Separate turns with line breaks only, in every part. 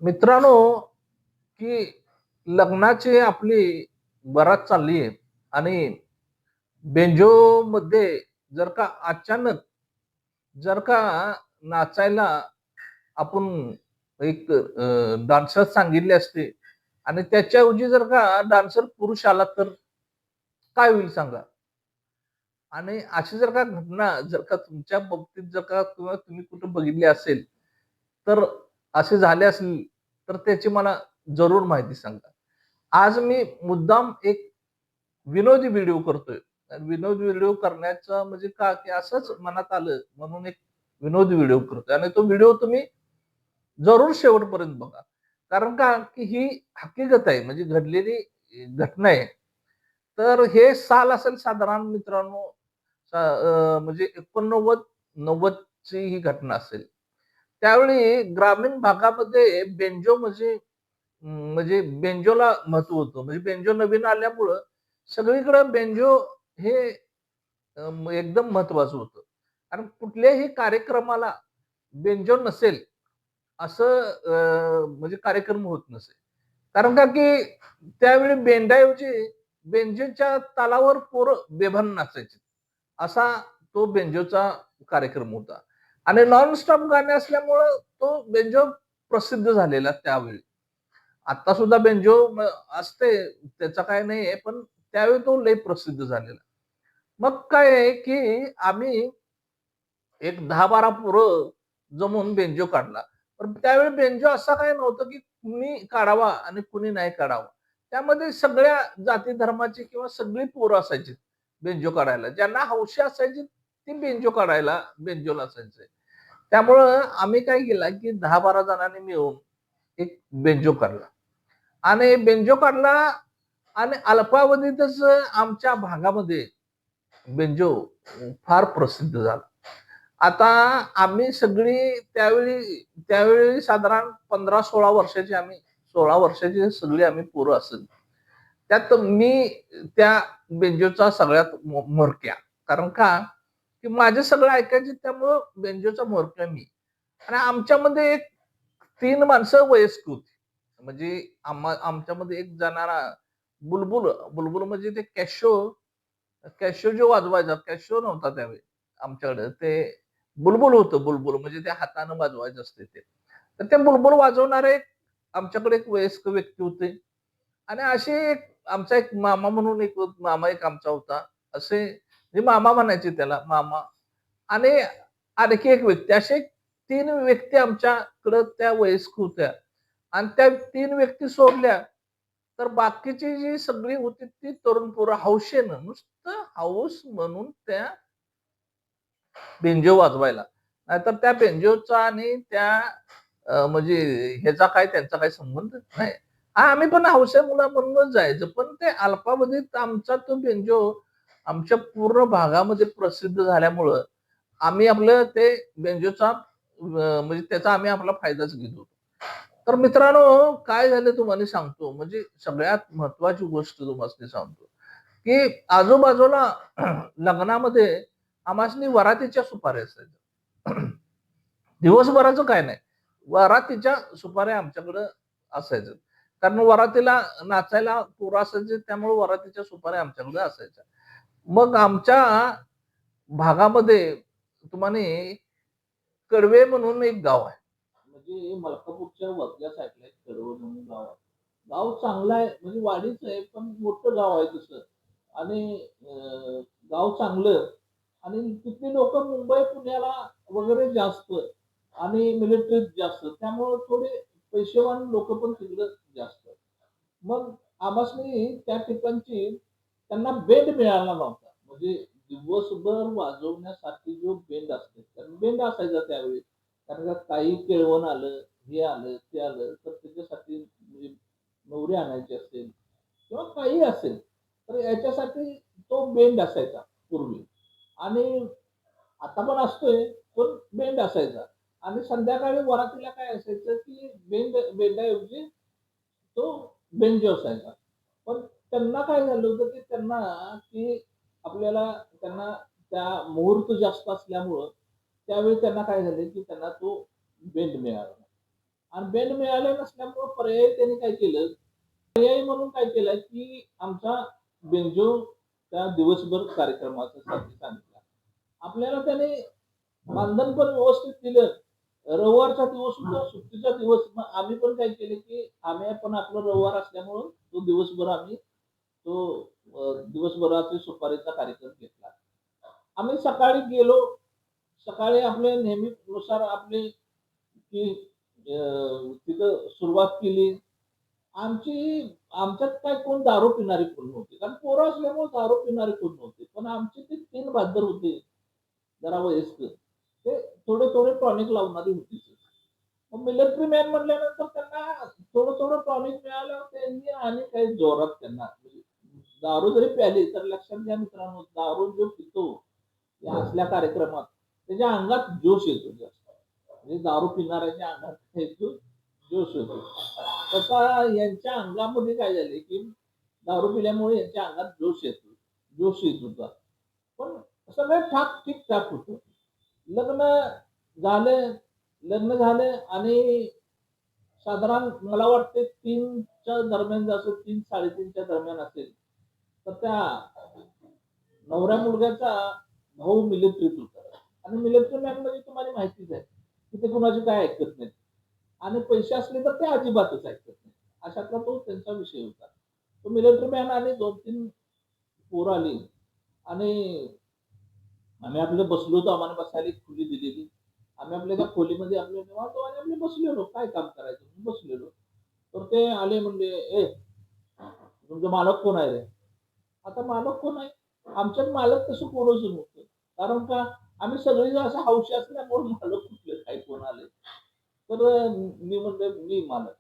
मित्रांनो, की लग्नाची आपली वरात चालली आहे आणि बेंजोमध्ये जर का अचानक जर का नाचायला आपण एक डान्सर सांगितले असते आणि त्याच्याऐवजी जर का डान्सर पुरुष आला तर काय होईल सांगा? आणि अशी जर का घटना जर का तुमच्या बाबतीत जर का किंवा तुम्ही कुठे बघितली असेल, तर असे झाले असेल, तर त्याची मला जरूर माहिती सांगा. आज मी मुद्दाम एक विनोदी व्हिडिओ करतोय. विनोदी व्हिडिओ करण्याचं म्हणजे का, की असंच मनात आलं म्हणून एक विनोदी व्हिडिओ करतोय आणि तो व्हिडिओ तुम्ही जरूर शेवटपर्यंत बघा. कारण का, की ही हकीकत आहे म्हणजे घडलेली घटना आहे. तर हे साल असेल साधारण मित्रांनो म्हणजे 89-90 ची ही घटना असेल. त्यावेळी ग्रामीण भागामध्ये बेंजो म्हणजे बेंजोला महत्व होतं. म्हणजे बेंजो नवीन आल्यामुळं सगळीकडे बेंजो हे एकदम महत्वाचं होतं. कारण कुठल्याही कार्यक्रमाला बेंजो नसेल असं म्हणजे कार्यक्रम होत नसे. कारण का की त्यावेळी बेंड्याऐवजी बेंजोच्या तालावर पोरं बेभान नाचायची. असा तो बेंजोचा कार्यक्रम होता. आणि नॉन स्टॉप गाणे असल्यामुळं तो बेंजो प्रसिद्ध झालेला त्यावेळी. आता सुद्धा बेंजो असते, त्याचा काही नाहीये, पण त्यावेळी तो लय प्रसिद्ध झालेला. मग काय आहे, की आम्ही एक 10-12 पोरं जमून बेंजो काढला. पण त्यावेळी बेंजो असा काही नव्हतं, की कुणी काढावा आणि कुणी नाही काढावा. त्यामध्ये सगळ्या जाती धर्माची किंवा सगळी पोरं असायची बेंजो काढायला. ज्यांना हौशी असायची ती बेंजो काढायला बेंजोला असायचे. त्यामुळं आम्ही काय केलं, की 10-12 जणांनी मिळून एक बेंजो काढला आणि बेंजो काढला आणि अल्पावधीतच आमच्या भागामध्ये बेंजो फार प्रसिद्ध झाला. आता आम्ही सगळी त्यावेळी त्यावेळी साधारण 15-16 वर्षाची आम्ही 16 वर्षाची सगळी आम्ही पोरं असेल. त्यात मी त्या बेंजोचा सगळ्यात म्होरक्या. कारण का, की माझे सगळं ऐकायचे त्यामुळं बेंजोचा म्होरक्या मी. आणि आमच्यामध्ये एक 3 माणसं वयस्क होती. म्हणजे आमच्यामध्ये एक जाणारा बुलबुल, बुलबुल म्हणजे ते कॅशिओ जो वाजवायचा, कॅशिओ नव्हता त्यावेळी आमच्याकडे. ते बुलबुल होतं, बुलबुल म्हणजे ते हातानं वाजवायचं असते ते. तर ते बुलबुल वाजवणारे आमच्याकडे एक वयस्क व्यक्ती होते आणि असे एक आमचा एक मामा म्हणून एक मामा एक आमचा होता. असे म्हणजे मामा म्हणायचे त्याला मामा आणि आणखी एक व्यक्ती असे 3 व्यक्ती आमच्याकडं त्या वयस्क होत्या आणि त्या 3 व्यक्ती सोडल्या, तर बाकीची जी सगळी होती ती तरुण पोरं हौशेनं नुसतं हौस म्हणून त्या बेंजो वाजवायला. नाहीतर त्या बेंजोचा आणि त्या म्हणजे ह्याचा काय त्यांचा काही संबंध नाही. हां, आम्ही पण हौसेमुळं म्हणूनच जायचो. पण ते अल्पावधीत आमचा तो बेंजो आमच्या पूर्ण भागामध्ये प्रसिद्ध झाल्यामुळं आम्ही आपलं ते बेंजोचा म्हणजे त्याचा आम्ही आपला फायदाच घेत होतो. तर मित्रांनो काय झालं तुम्हाला सांगतो म्हणजे सगळ्यात महत्त्वाची गोष्ट तुम्हाला सांगतो, की आजूबाजूला लग्नामध्ये आम्हासनी वरातीच्या सुपाऱ्या असायच्या. दिवसभराचं काय नाही. वरातीच्या सुपाऱ्या आमच्याकडं असायचं. कारण वरातीला नाचायला पोरं असायचे त्यामुळे वरातीच्या सुपाऱ्या आमच्याकडे असायच्या. मग आमच्या भागामध्ये तुम्हाने कडवे म्हणून एक गाव आहे. म्हणजे मलकापूरच्या वरच्या साईडला एक कडवं म्हणून गाव आहे. गाव चांगलं आहे म्हणजे वाडीच आहे, पण मोठं गाव आहे तसं. आणि गाव चांगलं आणि तिथली लोकं मुंबई, पुण्याला वगैरे जास्त आणि मिलिटरीत जास्त. त्यामुळं थोडे पैसेवान लोकं पण तिकडं जास्त. मग आम्हासनी त्या ठिकाणची त्यांना बेंड मिळाला नव्हता. म्हणजे दिवसभर वाजवण्यासाठी जो बेंड असतो, कारण बेंड असायचा त्यावेळी. कारण का काही केळवण आलं, हे आलं, ते आलं, तर त्याच्यासाठी म्हणजे नवरी आणायची असेल किंवा काहीही असेल, तर याच्यासाठी तो बेंड असायचा पूर्वी. आणि आता पण असतोय, पण बेंड असायचा. आणि संध्याकाळी वरातीला काय असायचं, की बेंडाऐवजी तो बेंजो असायचा. पण त्यांना काय झालं होतं, की की आपल्याला त्यांना त्या मुहूर्त जास्त असल्यामुळं त्यावेळी त्यांना काय झालं, की त्यांना तो बेंड मिळाला. आणि बेन मिळालं नसल्यामुळं पर्यायी त्यांनी काय केलं, पर्यायी म्हणून काय केलं, की आमचा बेंजो त्या दिवसभर कार्यक्रमाचा साठी सांगितला. आपल्याला त्याने मानधन पण व्यवस्थित दिलं. रविवारचा दिवस होता, सुट्टीचा दिवस. मग आम्ही पण काय केलं, की आम्ही पण आपलं रविवार असल्यामुळं तो दिवसभर आम्ही तो दिवसभराचा सुपारीचा कार्यक्रम घेतला. आम्ही सकाळी गेलो. सकाळी आपले नेहमीनुसार आपले की तिथं सुरुवात केली. आमच्यात काय कोण दारू पिणारे कोण नव्हते. कारण पोरं असल्यामुळे दारू पिणारे कोण नव्हते. पण आमचे ते 3 बहाद्दर होते, जरा वयस्कर. ते थोडे-थोडे टॉनिक लावणारी होती. मग मिलिटरी मॅन म्हटल्यानंतर त्यांना थोडं-थोडं टॉनिक मिळाल्यावर त्यांनी आणि काही जोरात त्यांना म्हणजे दारू जरी प्याली तर लक्षात घ्या मित्रांनो, दारू जो पितो या असल्या कार्यक्रमात त्याच्या अंगात जोश येतो जास्त. म्हणजे दारू पिणाऱ्याच्या अंगात येतो, जोश येतो. तसा यांच्या अंगामध्ये काय झाले, की दारू पिल्यामुळे यांच्या अंगात जोश येतो. जोश येत होता. पण सगळं ठीक-ठाक होतं. लग्न झालं लग्न झालं आणि साधारण मला वाटते 3च्या दरम्यान जसं 3, 3:30च्या दरम्यान असेल, तर त्या नवऱ्या मुलग्याचा भाऊ मिलिटरीत होता. आणि मिलिटरी मॅन म्हणजे तुम्हाला माहितीच आहे, की ते कुणाचे काय ऐकत नाहीत. आणि पैसे असले तर ते अजिबातच ऐकत नाहीत. अशातला तो त्यांचा विषय होता. तो मिलिटरी मॅन आणि 2-3 पोरं आली आणि आम्ही आपलं बसलो होतो. आम्हाला बसायला एक खोली दिलेली. आम्ही आपल्या त्या खोलीमध्ये आपलं निवांतपणे आपले बसलेलो. काय काम करायचं म्हणून बसलेलो. तर ते आले म्हणले, "ए, तुमचा मालक कोण आहे रे?" आता मालक कोण आहे? आमच्यात मालक तसं कोणच नव्हतं. कारण का आम्ही सगळेजण असं हौशी असल्यामुळे मालक कुठले काय कोण आले. तर मी म्हणले, "मी मालक."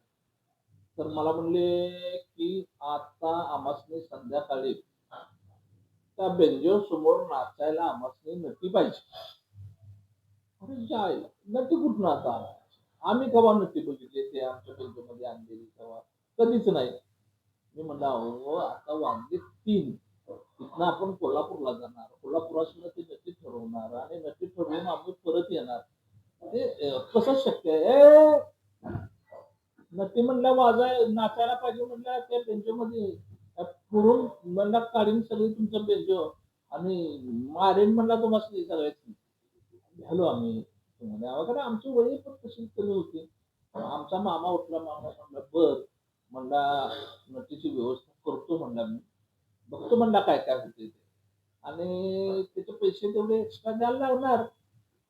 तर मला म्हणले, की "आता आम्हासनी संध्याकाळी त्या बेंजो समोर नाचायला आम्हासनी नटी पाहिजे." अरे जायला नटी कुठून आता आणायची? आम्ही केव्हा नटी बघितली ते आमच्या बेंजोमध्ये आणलेली तेव्हा? कधीच नाही. मी म्हणलं, "अहो, आता वाजले 3. तिथनं आपण कोल्हापूरला जाणार. कोल्हापुरातनं ती नक्की ठरवणार आणि नक्की ठरवून आम्ही परत येणार. ते कसं शक्य आहे? ए, नक्की म्हणलं वाजाय नाचायला पाहिजे म्हणलं त्या बेंजोमध्ये पुढून म्हणला काढीन सगळी तुमचं बेंजो आणि मारीन म्हणला तुम्हासनी सगळ्यासनी." झालो आम्ही. गावाकडे आमची वय पण तशीच कमी होती. आमचा मामा उठला. मामा म्हणला, "बरं." म्हणला, "नटीची व्यवस्था करतो." म्हणला मी. बघतो म्हणला काय-काय होतंय ते. आणि त्याचे पैसे तेवढे एक्स्ट्रा द्यायला लागणार.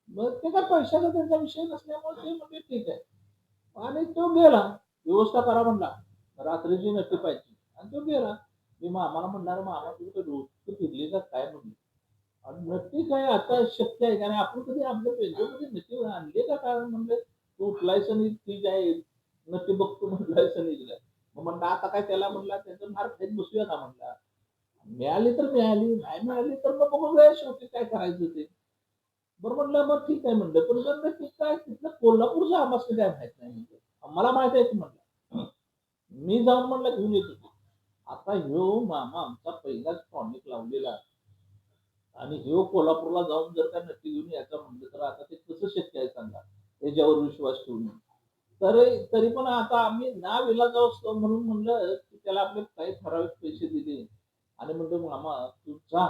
मग ते काय पैशाचा त्यांचा विषय नसल्यामुळे ते म्हणले, "ठीक आहे." आणि तो गेला. व्यवस्था करा म्हणला. रात्रीची नक्की पाहिजे. आणि तो गेला. मी मामाला म्हणणार, "मामा तुम्ही काय डोकं फिरले का काय?" म्हणलं. आणि नक्की काय आता शक्य आहे का नाही? आपण कधी आपल्या पेशंटमध्ये नक्की आणले का काय? म्हणलं, "तू उठलायस आणि ठीक आहे, नक्की बघतो म्हणलायस आणि निघालाय." मग म्हणलं, "आता काय त्याला म्हणला त्याचं मार खात बसूया का?" म्हणला. "मिळाली तर मिळाली, नाही मिळाली तर मग बघूया शेवटी काय करायचं ते." बरं म्हणलं, "मग ठीक आहे." म्हणलं, "पण म्हणलं ते काय तिथलं कोल्हापूरचं आम्हासनी काय माहीत नाही." म्हणलं. "मला माहित आहे की." म्हणलं. "मी जाऊन म्हणलं घेऊन येतो ते." आता ह्यो मामा आमचा पहिलाच टॉनिक लावलेला आणि ह्यो कोल्हापूरला जाऊन जर का नक्की घेऊन यायचं म्हणलं, तर आता ते कसं शक्य आहे सांगा? त्याच्यावर विश्वास ठेवून. तरी पण आता आम्ही नाविलाजावस्तो म्हणून म्हणलं, की त्याला आपले काही ठराविक पैसे दिले आणि म्हणलं, "मामा तू जा."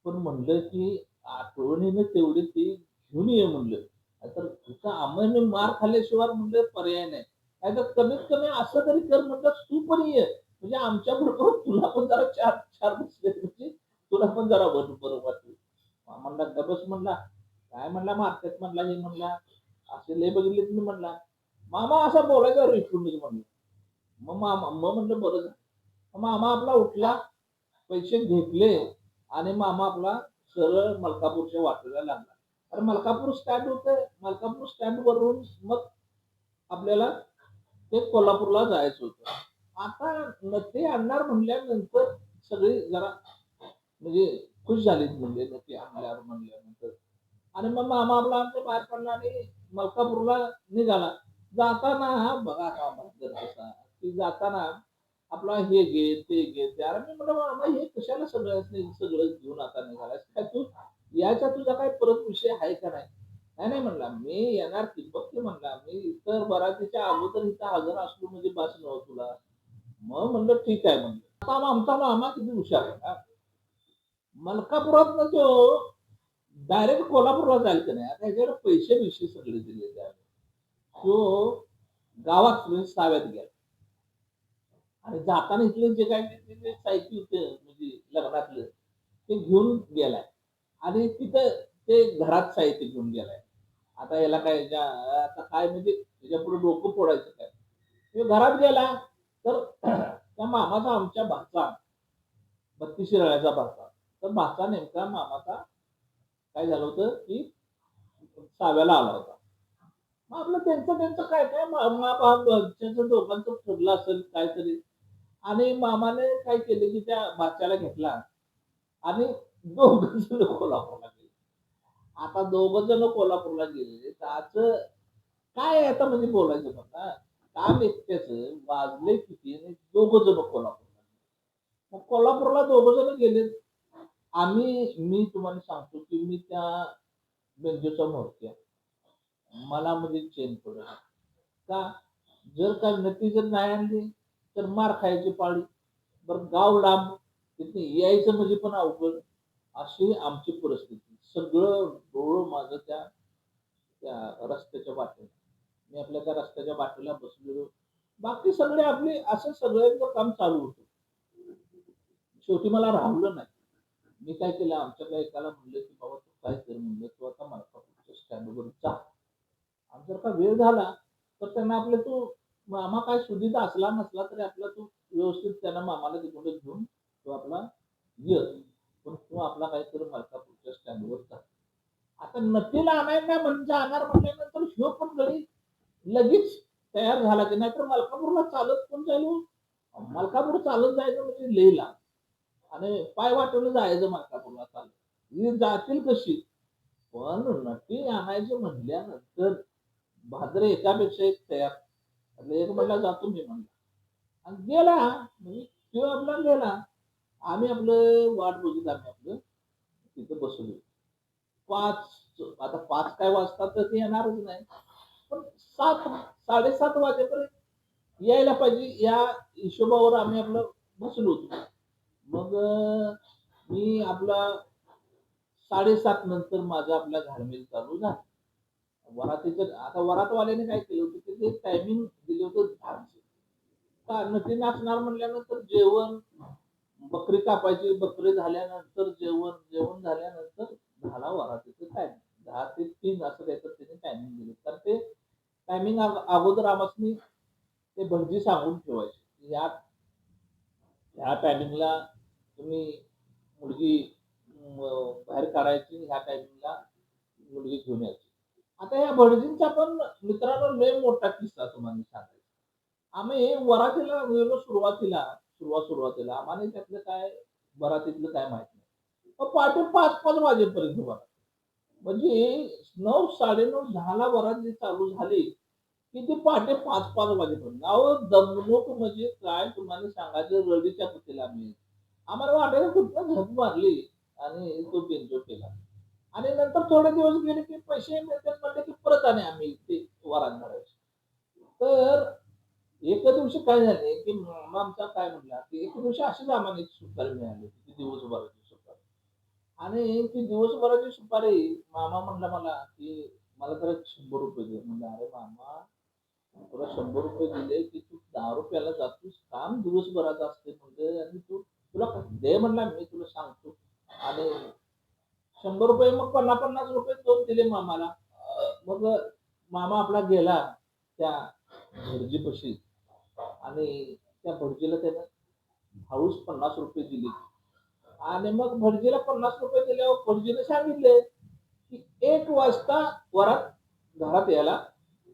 पण म्हणलं, की आठवणीने तेवढी ती घेऊन ये म्हणलं. नाहीतर तिथं आम्हाला मार खाल्ल्याशिवाय म्हणलं पर्याय नाही. नाहीतर कमीत कमी असं तरी कर म्हणलं, तू पण ये. म्हणजे आमच्याबरोबर तुला पण जरा 4 बसले म्हणजे तुला पण जरा बरं बरं वाटेल. म्हणला, "गप बस" म्हणला. "काय म्हणला मारतात" म्हणला, "हे" म्हणला. "असे लय बघितलेत मी" म्हणला. "मामा असा बोलायचा रेटूनच" म्हणलं. मग म्हणलं, "बरं झालं." मामा आपला उठला, पैसे घेतले आणि मामा आपला सरळ मलकापूरच्या वाटेला लागला. कारण मलकापूर स्टँड होतं. मलकापूर स्टँडवरून मग आपल्याला ते कोल्हापूरला जायचं होतं. आता ते आणणार म्हणल्यानंतर सगळी जरा म्हणजे खुश झालीत म्हणजे ते आणल्यावर म्हणल्यानंतर. आणि मग मामा आपला आमच्या बाहेर पडला आणि मलकापूरला निघाला. जाताना बघा आता बहादर कसा, की जाताना आपला हे घे, ते घे. ते अरे मी म्हटलं, "मामा हे कशाला सगळं घेऊन आता निघालायस? काय तू यायचा तुझा काही परत विषय आहे का नाही?" नाही, नाही म्हणला, "मी येणार की." बघ की म्हणला, "मी इतर बरातीच्या अगोदर इथं हजर असलो म्हणजे बास नव्ह तुला." मग म्हणलं, "ठीक आहे." म्हणलं. आता आमचा मामा किती हुशार आहे ना. मलकापुरातनं तो डायरेक्ट कोल्हापूरला जाईल की नाही. आता ह्याच्याकडे पैसे-बिसे सगळे दिलेले आहेत. तो गावात म्हणजे साव्यात गेला आणि जाताना इथलं जे काही ते साहित्य होतं म्हणजे लग्नातलं, ते घेऊन गेलाय आणि तिथं ते घरात साहित्य घेऊन गेलाय. आता याला काय आता काय म्हणजे त्याच्यापुढे डोकं फोडायचं काय? तो घरात गेला, तर त्या मामाचा आमच्या भाचा 32 शिराळ्याचा भाचा. तर भाचा नेमका मामाचा काय झालं होतं, की सहाव्याला आला होता. मग आपलं त्यांचं त्यांचं काय काय त्यांचं दोघांचं ठरलं असेल काहीतरी आणि मामाने काय केलं, की त्या भाच्याला घेतला आणि दोघं जण कोल्हापूरला गेले. आता दोघं जण कोल्हापूरला गेले, तर असं काय आहे आता म्हणजे बोलायचं बघा. काम एकट्याचं वाजले किती आणि दोघं जण कोल्हापूरला. मग कोल्हापूरला दोघं जण गेले. मी तुम्हाला सांगतो, की मी त्या बेंजोचा म्होरक्या. मला म्हणजे चैन पडेना. का? जर का नक्की जर नाही आणली, तर मार खायची पाळी. बरं गाव लांब, तिथे यायचं म्हणजे पण अवघड. अशी आमची परिस्थिती. सगळं डोळं माझं त्या त्या रस्त्याच्या वाटेला. मी आपल्या त्या रस्त्याच्या वाटेला बसलेलो. बाकी सगळे आपले असं सगळ्यांचं काम चालू होतं. शेवटी मला राहवलं नाही. मी काय केलं आमच्यातल्या एकाला म्हणलं, की "बाबा तू काय कर" म्हणलं, "तू आता मलकापूरच्या स्टँडवर जा आणि जर का वेळ झाला, तर त्यांना आपलं तू मामा काय सुधीत असला नसला तरी आपला तू व्यवस्थित त्यांना मामाला तिकडे घेऊन तू आपला ये. पण तू आपला काय कर मलकापूरच्या स्टँडवर जा." आता नथीला आणायला म्हणजे जाणार म्हटल्यानंतर ह्यो पण गडी लगेच तयार झाला, की नाहीतर मलकापूरला चालत कोण जाईल हो? मलकापूर चालत जायचं म्हणजे लई लांब. आणि पाय वाटेनं जायचं मलकापूरला चालत. ही जातील कशी? पण नक्की आणायचे म्हटल्यानंतर भाद्रे एकापेक्षा एक तयार. म्हटलं एक म्हणला जातो मी म्हणला आणि गेला. म्हणजे तो आपला गेला. आम्ही आपलं वाट बघत आम्ही आपलं तिथं बसलो. 5 आता 5 काय वाजतात तर ते येणारच नाही. पण 7 7:30 वाजेपर्यंत यायला पाहिजे या हिशोबावर आम्ही आपलं बसलो होतो. मग मी आपला 7:30 नंतर माझं आपला घालमेल चालू झाला. वरातीचं आता वरातवाल्याने काय केलं होतं, की ते टायमिंग दिलं होतं 10चं. का नटी नाचणार म्हटल्यानंतर जेवण, बकरी कापायची, बकरी झाल्यानंतर जेवण, जेवण झाल्यानंतर 10ला वरातीचं टायमिंग. 10 ते 3 असं काहीतरी त्याने टायमिंग दिलं. तर ते टायमिंग अगोदर आम्हासनी ते भटजी सांगून ठेवायचे, की ह्या टायमिंगला तुम्ही मुलगी बाहेर काढायची, ह्या टायमिंगला मुलगी घेऊन यायची. आता या भटजींचा पण मित्रांनो लय मोठा किस्सा तुम्हाला सांगायचा. आम्ही वरातीला गेलो सुरुवातीला आम्हाला त्यातलं काय वरातीतलं काय माहित नाही. मग पहाटे 5-5 वाजेपर्यंत बघा. म्हणजे 9, 9:30, 10ला वरात जी चालू झाली, की ती पहाटे 5-5 वाजेपर्यंत. अहो दमणूक म्हणजे काय तुम्हाला सांगायचं रडीच्या कुशीला आम्ही. आम्हाला वाटायचं कुठनं झक मारली आणि तो बेंजो केला. आणि नंतर थोडे दिवस गेले, की पैसे मिळतात म्हटले, की परत आणि आम्ही ते वरात भरायचो. तर एके दिवशी काय झाले, की मामा आमचा काय म्हणला, की एके दिवशी अशीच आम्हाला एक सुपारी मिळाली होती, ती दिवसभराची सुपारी. आणि ती दिवसभराची सुपारी मामा म्हणला मला, की "मला जरा ₹100 दे." म्हणलं, "अरे मामा, तुला ₹100 दिले, की तू दारू प्यायला जातोस, काम दिवसभराचं असते म्हणलं आणि तू तुला दे म्हणला मी तुला सांगतो." आणि ₹100 मग ₹50-50 दोन दिले मामाला. मग मामा आपला गेला त्या भटजीपाशी आणि त्या भटजीला त्यानं हळूच ₹50 दिले. आणि मग भटजीला ₹50 दिल्यावर भटजीने सांगितले, की 1 वाजता वरात घरात यायला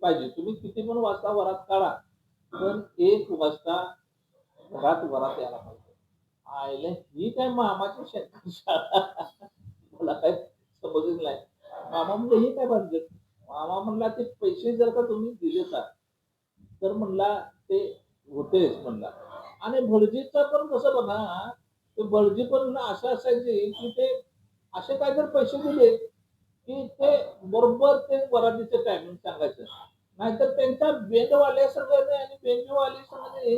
पाहिजे. तुम्ही किती पण वाजता वरात काढा, पण 1 वाजता घरात वरात यायला पाहिजे. आयला ही काय मामाची शंकर शाळा. मला काही समजलं नाही. मामा म्हणले, "ही काय भानगड?" मामा म्हणला, "ते पैसे जर का तुम्ही दिले का, तर म्हणला ते होतेच म्हणला." आणि भटजीचं पण कसं बघा, ते भटजी पण ना असं असायचे, की ते असे काय जर पैसे दिले, की ते बरोबर ते वरातीचं टायमिंग सांगायचं. नाहीतर त्यांच्या बेंडवाल्या संघाने आणि बेंजोवाली संघाने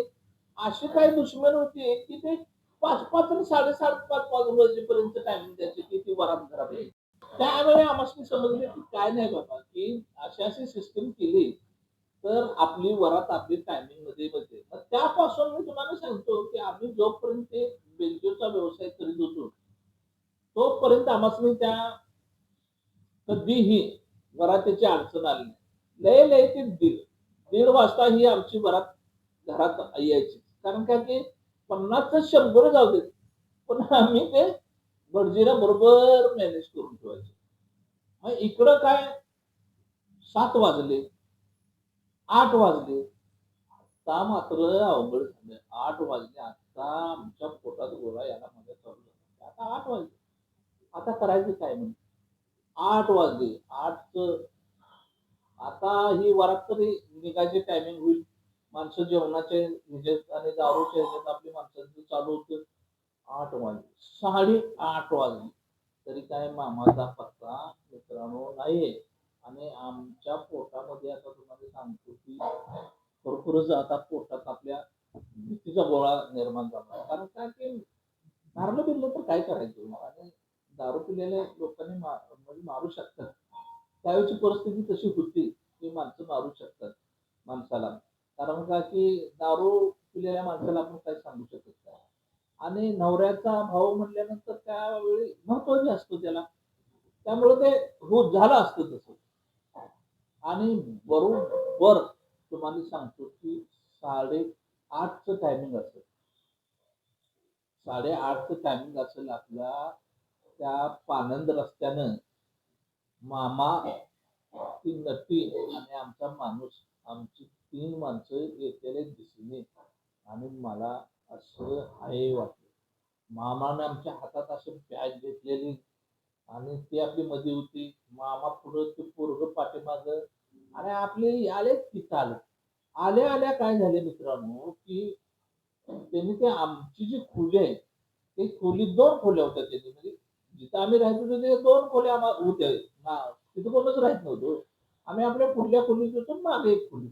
अशी काही दुश्मन होती की ते 5-5 आणि 5:30 वाजेपर्यंत टायमिंग द्यायचे की ती वरात घरात यायची. त्यावेळी आम्हास्नी समजले की काय नाही बाबा, की अशी सिस्टम केली, तर आपली वरात आपली टायमिंगमध्ये बसेल. मग त्यापासून मी तुम्हाला सांगतो, की आम्ही जोपर्यंत ते बेंजोचा व्यवसाय करीत होतो, तोपर्यंत आम्हास्नी त्या कधीही वरातीची अडचण आली नाही. लय-लय ते दीड वाजता ही आमची वरात घरात यायची. कारण का की 50चं 100 जाऊ देत. पण आम्ही ते भटजीला बरोबर मॅनेज करून ठेवायचो. मग इकडं काय 7 वाजले, 8 वाजले. आता मात्र अवघड झालं. 8 वाजले. आता आमच्या पोटात गोळा यायला माझ्या चालू झाला. आता 8 वाजले. आता करायचं काय म्हणून? 8 वाजले. 8चं आता ही वरात तरी निघायची टायमिंग होईल. माणसं जेवणाचे ह्याच्यात आणि दारूच्या ह्याच्यात आपली माणसांचं चालू होतं. 8 वाजले. 8:30 वाजले. तरी काय मामाचा पत्ता मित्रांनो नाहीये. आणि आमच्या पोटामध्ये आता तुम्हाला सांगतो, की खरोखरच आता पोटात आपल्या भीतीचा गोळा निर्माण झाला. कारण काय की मारलं-बिरलं तर काय करायचं मग? आणि दारू पिलेल्या लोकांनी म्हणजे मारू शकतात. त्यावेळची परिस्थिती तशी होती, की माणसं मारू शकतात माणसाला. कारण का की दारू पिलेल्या माणसाला आपण काही सांगू शकत नाही. आणि नवऱ्याचा भाऊ म्हटल्यानंतर त्यावेळी महत्त्वाची असतो त्याला. त्यामुळे ते हो झालं असतं तसं. आणि बरोबर तुम्हाला सांगतो, की 8:30चं टायमिंग असेल. 8:30चं टायमिंग असेल आपल्या त्या पानंद रस्त्यानं मामा, ती नट्टी आणि आमचा माणूस, आमची 3 माणसं येतेले दिसली आणि मला असं हाय वाटलं. मामाने आमच्या हातात अशी बॅग घेतलेली आणि ती आपली मध्ये होती. मामा पुढं, ते पोरगं पाठीमागं आणि आपले आलेच की चालत. आल्या-आल्या काय झाले मित्रांनो, की त्यांनी ते आमची जी खोली आहे, ती खोली 2 खोल्या होत्या त्यांनी म्हणजे जिथं आम्ही राहायचो तिथे 2 खोल्या होत्या. हां, तिथं कोणच राहत नव्हतो. आम्ही आपल्या पुढल्या खोलीत होतो, मागे एक खोली.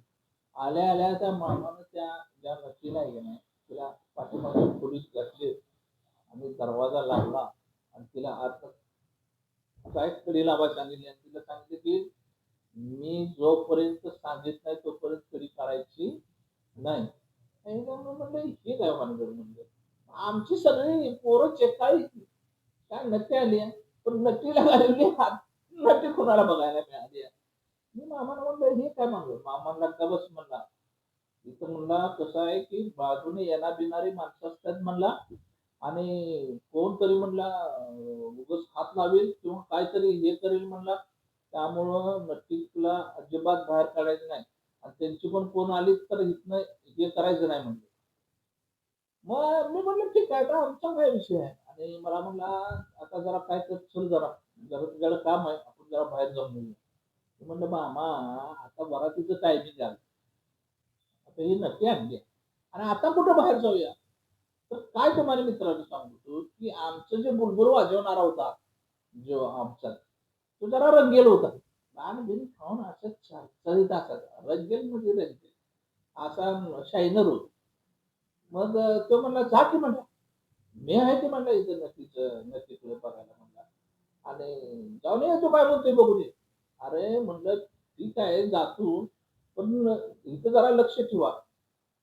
आल्या-आल्या त्या मामानं त्या ज्या नट्टीला आहे की नाही, तिला पाठीमागच्या खोलीत घातले आणि दरवाजा लावला आणि तिला आत काय कडी लावायला सांगितली आणि तिला सांगितलं, की "मी जोपर्यंत सांगित नाही तोपर्यंत कडी काढायची नाही." एकदा मग म्हटलं, "हे काय भानगड?" म्हणलं. आमची सगळी पोरं चेकाळी काय नक्की आली आहे. पण नक्कीला लागली हात नक्की कुणाला बघायला मिळाली आहे. मी मामाला म्हणलं, "हे काय मागं?" मामा म्हणला, "का बस" म्हणला. "इथं म्हणला कसं आहे, की बाजूने येणारी माणसं असतात म्हणला आणि कोणतरी म्हणला उगाच हात लावेल किंवा काहीतरी हे करेल म्हणला. त्यामुळं नक्कीच तुला अजिबात बाहेर काढायचं नाही आणि त्यांची पण कोण आली तर इथनं हे करायचं नाही" म्हणले. मग मी म्हटलं, "ठीक आहे, आता आमचा काय विषय आहे?" आणि मला म्हणला, "आता जरा काय कर, चल जरा, जरा तुझ्याकडे काम आहे, आपण जरा बाहेर जाऊन येऊया." मी म्हटलं, "मामा, आता वरातीचं टायमिंग आहे. आता ही नक्की आणली आहे आणि आता कुठं बाहेर जाऊया?" तर काय तुम्हाला मित्रांनो सांगतो, की आमचं जे बुलबुल वाजवणारा होता, जो आमचा, तो जरा रंगेल होता. पान-बिन खाऊन असं चरचरीत असायचा. रंगेल म्हणजे रंगेल. असा शायनर होता. मग तो म्हणला, "जा की" म्हणला. "मी आहे की" म्हणला, "इथं नक्कीकडे बघायला" म्हणला. "आणि जाऊन ये तू काय म्हणतोय बघू दे." अरे म्हणलं, "ठीक आहे जातो, पण इथं जरा लक्ष ठेवा."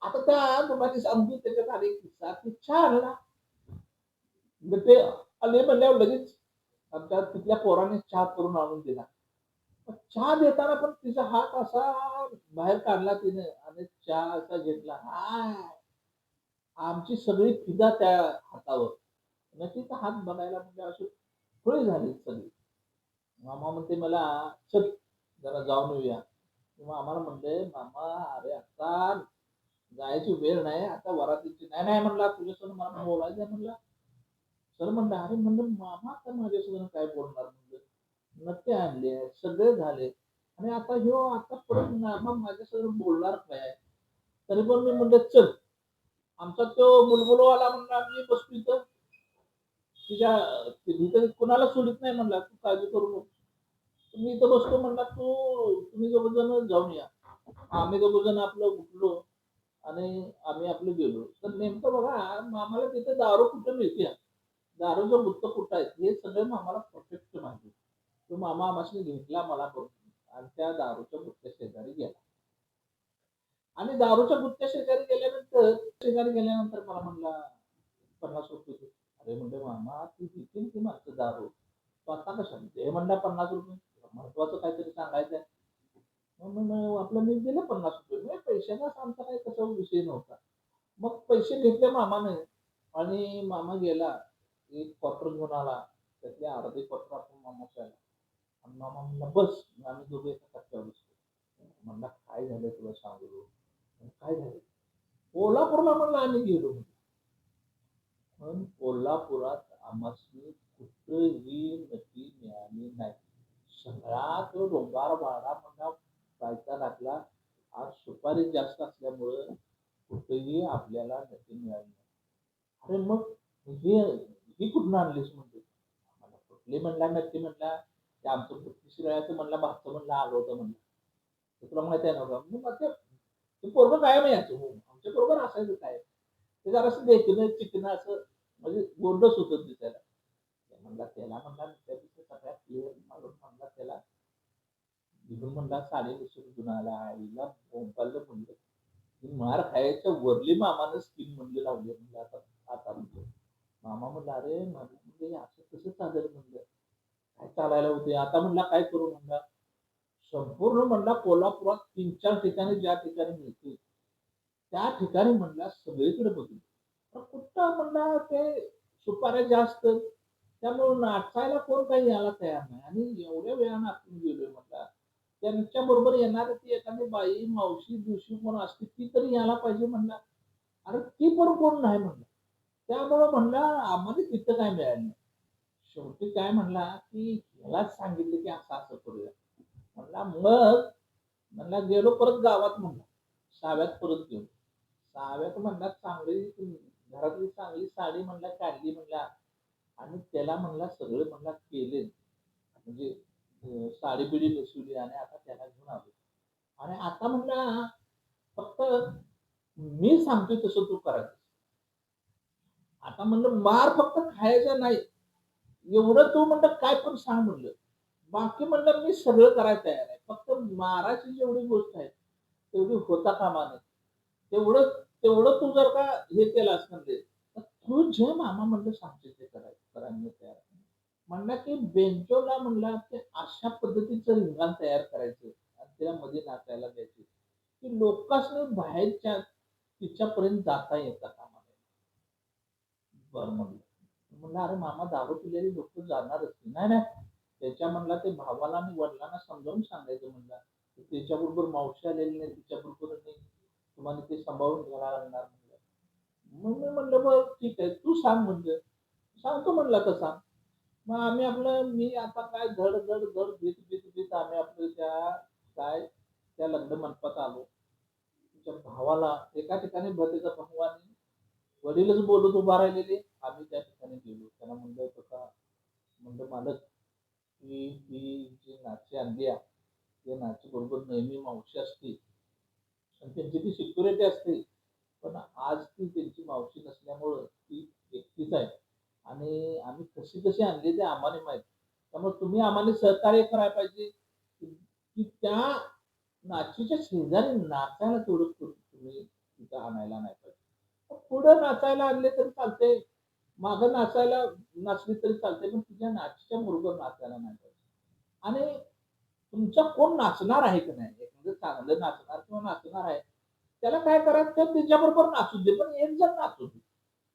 आता त्या तुम्हाला सांगतो त्याच्यात आला एक किस्सा, की चहा आणला. मग ते आले म्हणल्यावर लगेच आमच्या तिथल्या पोराने चहा करून आणून दिला. मग चहा देताना पण तिचा हात असा बाहेर काढला तिने आणि चहा असा घेतला. हाय! आमची सगळी फिदा त्या हातावर. नक्कीचा हात बघायला म्हणजे अशी खुळी झाली सगळी. मामा म्हणते मला, "चल जरा जाऊन येऊया." मग आम्हाला म्हणले, "मामा अरे आता जायची वेळ नाही. आता वरातीची" "नाही, नाही" म्हणला, "तुझ्यासंग मला बोलायचं आहे" म्हणला. "चल" म्हणलं. "अरे" म्हणलं, "मामा आता माझ्यासंग काय बोलणार?" म्हणलं. "नक्की आणले, सगळे झाले आणि आता ह्यो आता परत मामा माझ्यासंग बोलणार काय?" तरी पण मी म्हणलं, "चल." आमचा तो बुलबुलवाला म्हणला, "मी बसतो इथं. तुझ्या इथं कुणाला सोडित नाही" म्हणला, "तू काळजी करू नको." मी इथं बसतो म्हणला, तुम्ही दोघं जण जाऊन या. आम्ही दोघं जण आपलं उठलो आणि आम्ही आपलं गेलो. तर नेमकं बघा आम्हाला तिथे दारू कुठे मिळते, दारूचं गुत्त कुठं आहे, हे सगळं आम्हाला परफेक्ट माहिती. तो मामा आम्हासनी घेतला मला करून आणि त्या दारूच्या गुत्त्या शेजारी गेला. आणि दारूच्या गुत्त्या शेजारी गेल्यानंतर मला म्हणला, ₹50 दे. अरे म्हणलं, "मामा ती देतील की माणसं दारू. तू आता कशाला?" "दे" म्हणला ₹50. महत्वाचं काहीतरी सांगायचंय. मग मग आपलं मी दिले ₹50. म्हणजे पैशाचा आमचा काही तसा विषय नव्हता. मग पैसे घेतले मामाने आणि मामा गेला. एक क्वार्टर घेऊन आला. त्यातले अर्धे क्वार्टर आपण मामाचे आला. आणि मामा म्हणला, "बस." आम्ही दोघे एका कट्ट्यावर बसलो. म्हणला, "काय झालं तुला सांगू?" "काय झालं?" "कोल्हापूरला" म्हणलं, "आम्ही गेलो." पण कोल्हापुरात आम्हासनी कुठंही नक्की मिळाली नाही. सगळा तो डोंगरवाडा म्हणला जायचा लागला. आज सुपारी जास्त असल्यामुळं कुठेही आपल्याला नक्की मिळाली नाही. अरे मग हे ही कुठून आणलीस म्हणतो. आम्हाला कुठली म्हणला नक्की म्हणला, ते आमचं 32 वेळाचं म्हणला भाचं म्हणला आलं होतं म्हणला. ते तुला माहिती आहे ना गं? मग ते ते पोरगं कायम यायचं हो. आमच्या बरोबर असायचं कायम. ते जरासं देखणं, चिकणं असं म्हणजे गोंडस होतं दिसायला. म्हणला त्याला म्हणला त्या दिवशी सगळ्यात क्लिअर मारून म्हणला त्याला घेऊन म्हणला साडी नेसून घेऊन आला. आईला बोंबाललं म्हणलं. ही मार खायच्या वरली मामानं स्कीम म्हणली लावली म्हणलं आता आता म्हणलं. मामा म्हणला, "अरे माझं म्हणलं हे असं कसं चालेल?" म्हणलं. "काय चालायला होते?" आता म्हणला, "काय करू?" म्हणला. संपूर्ण म्हणला कोल्हापुरात 3-4 ठिकाणी ज्या ठिकाणी मिळते, त्या ठिकाणी म्हणला सगळीकडे बघितलं. पण कुठं म्हणला ते सुपाऱ्या जास्त, त्यामुळे नाचायला कोण काही यायला तयार नाही आणि एवढ्या वेळानं आपण गेलोय म्हणला. त्यांच्याबरोबर येणारी ती एखादी बाई, मावशी-बिवशी कोण असते ती तरी यायला पाहिजे म्हणला. अरे ती पण कोण नाही म्हणला. त्यामुळं म्हणला आम्हाला तिथं काय मिळालं नाही. शेवटी काय म्हणला, की ह्यालाच सांगितलं, की असं-असं करूया. म्हणला गेलो परत गावात म्हणला. सहाव्यात परत गेलो. सहाव्यात म्हणला घरातली चांगली साडी म्हणला काढली म्हणला आणि त्याला म्हणला सगळं म्हणला केले. म्हणजे साडी-बिडी नेसवली आणि आता त्याला घेऊन आलो. आणि आता म्हणला फक्त मी सांगतोय तसं तू करायचं. आता म्हणलं मार फक्त खायचा नाही. एवढं तू म्हणलं काय पण सांग म्हणलं. बाकी म्हणलं मी सगळं करायला तयार आहे. फक्त माराची जेवढी गोष्ट आहे, तेवढी होता कामा नये. तेवढं तेवढं तू जर का हे केलंस म्हणले, तर तू जे मामा म्हणलं सांगशील ते करायला मी तयार आहे. म्हणला की बेंचोला म्हणला की अशा पद्धतीचं रिंगण तयार करायचं आणि त्यामध्ये नाचायला द्यायचं, की लोकांसनी बाहेरच्या तिच्यापर्यंत जाता येता कामा नये. बरं म्हणलं. म्हणलं, "अरे मामा दारू पिलेली लोकं जाणारच की." "नाही, नाही." त्याच्या म्हणला ते भावाला आणि वडिलांना समजावून सांगायचं म्हणला. की "त्याच्याबरोबर मावशी आलेली नाही, तिच्याबरोबर नाही. तुम्हाला ते सांभाळून घ्यायला लागणार." म्हणलं. मग मी म्हणलं, "बरं ठीक आहे, तू सांग." म्हणलं. "सांगतो." म्हणला तसा. मग आम्ही आपलं मी आता काय धड, धड, धड भीत, भीत, भीत आम्ही आपलं काय त्या लग्न मंडपात आलो. तिच्या भावाला एका ठिकाणी त्याचा भाऊ आणि वडीलच बोलत उभा राहिलेले. आम्ही त्या ठिकाणी गेलो. त्याला म्हणलं, "काका," म्हणलं, "मालक, ही जी नाची आणली आहे, त्या नाचीबरोबर नेहमी मावशी असते आणि त्यांची ती सिक्युरिटी असते. पण आज ती त्यांची मावशी नसल्यामुळं ती एकटीच आहे आणि आम्ही कशी-कशी आणली ते आम्हाला माहीत. त्यामुळे तुम्ही आम्हाला सहकार्य करायला पाहिजे, की की त्या नाचीच्या शेजारी नाचायला तेवढं तुम्ही तिथं आणायला नाही पाहिजे. पुढं नाचायला आणले तरी चालते, मागं नाचली तरी चालते, पण तुझ्या नाचीच्या बरोबर नाचायला नाही पाहिजे. आणि तुमचा कोण नाचणार आहे की नाही, एखादं चांगलं नाचणार किंवा नाचणार आहे, त्याला काय करायचं तर त्याच्याबरोबर नाचू दे, पण एक जण नाचू दे.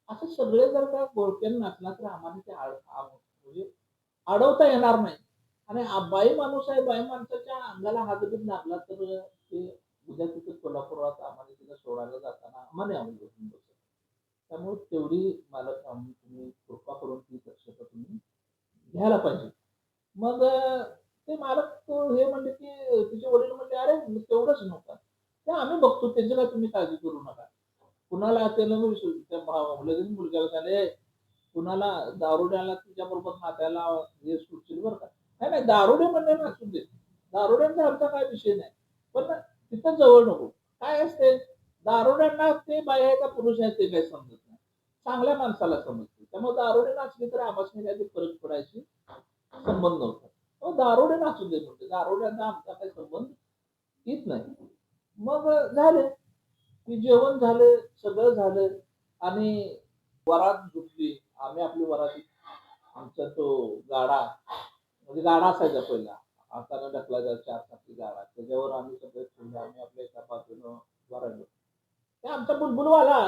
असं सगळे जर का घोळक्याने नाचला तर आम्हाला ते म्हणजे अडवता येणार नाही. आणि बाई माणूस आहे, बाई माणसाच्या अंगाला हात-बीत लागला तर ते उद्या तिथे कोल्हापुरात आम्हाला तिथं सोडायला जाताना आम्हाला अवघड होतं. त्यामुळे तेवढी मला तुम्ही कृपा करून ती दक्षता तुम्ही घ्यायला पाहिजे. मग ते मालक हे म्हणले, की तिचे वडील म्हणले, "अरे तेवढंच नका. ते आम्ही बघतो त्याची काय तुम्ही काळजी करू नका." कुणाला त्याला त्या लगेच मुलग्याला सांगितलं, "ए कुणाला दारुड्याला तुझ्याबरोबर नाचायला हे सुटशील बरं का." नाही, नाही, दारुडे म्हणले नसू दे. दारुड्यांचा आमचा काही विषय नाही. पण ना तिथं जवळ नको. काय असते, दारुड्यांना ते बाई आहे का पुरुष आहे ते काही समजत नाही. चांगल्या माणसाला समजते. त्यामुळे दारुडे नाचले तर आम्हासनी काही फरक पडायची संबंध नव्हता. अहो दारुडे नाचू दे म्हणते. दारुड्यांना आमचा काही संबंध येत नाही. मग झालं, की जेवण झालं, सगळं झालं आणि वरात झुकली. आम्ही आपली वरातीत आमचा तो गाडा म्हणजे गाडा असायचा पहिला. हाताने ढकलायचा 4 चाकी गाडा. त्याच्यावर आम्ही सगळे खेळलो. आम्ही आपल्या एका बाजूनं वरांडलो. ते आमचा बुलबुलवाला